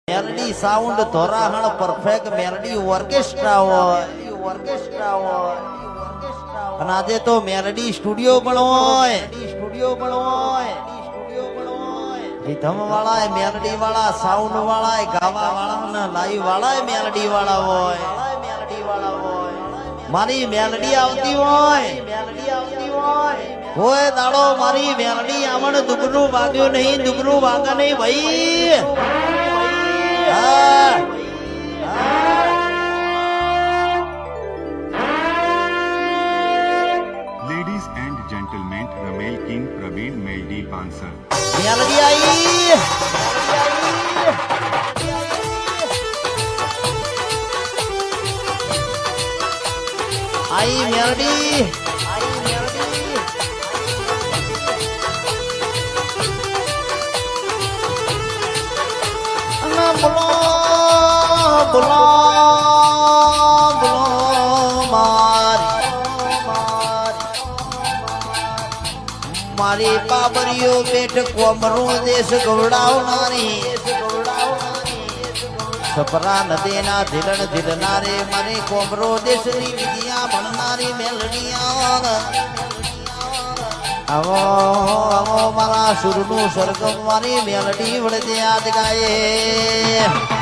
Meldi sound ધોરાહણ perfect Meldi orchestra હોય અને આજે તો મેલડી સ્ટુડિયો પણ હોય રીધમ વાળા મેલડી વાળા સાઉન્ડ વાળા ગાવા વાળા લાઈવ વાળા મેલડી વાળા હોય મારી મેલડી આવતી હોય દાડો મારી મેલડી આવણ દુબરું વાગ્યું નહીં દુબરું વાગે નહીં ભાઈ Ladies and gentlemen, Ramel King Praveen Meldi Bansal. Meldi आई मेलडी बोलो बोलो बोलो मारी बाबरियो पेट कोमरो देश गौड़ावनारी सपरा नदीना झिलन झिलनारे मारे कोमरो देशनी विद्या भणनारी मेलडिया आवो आवो मारा सुरनु सरगम मारी मेलडी वड़े याद गाए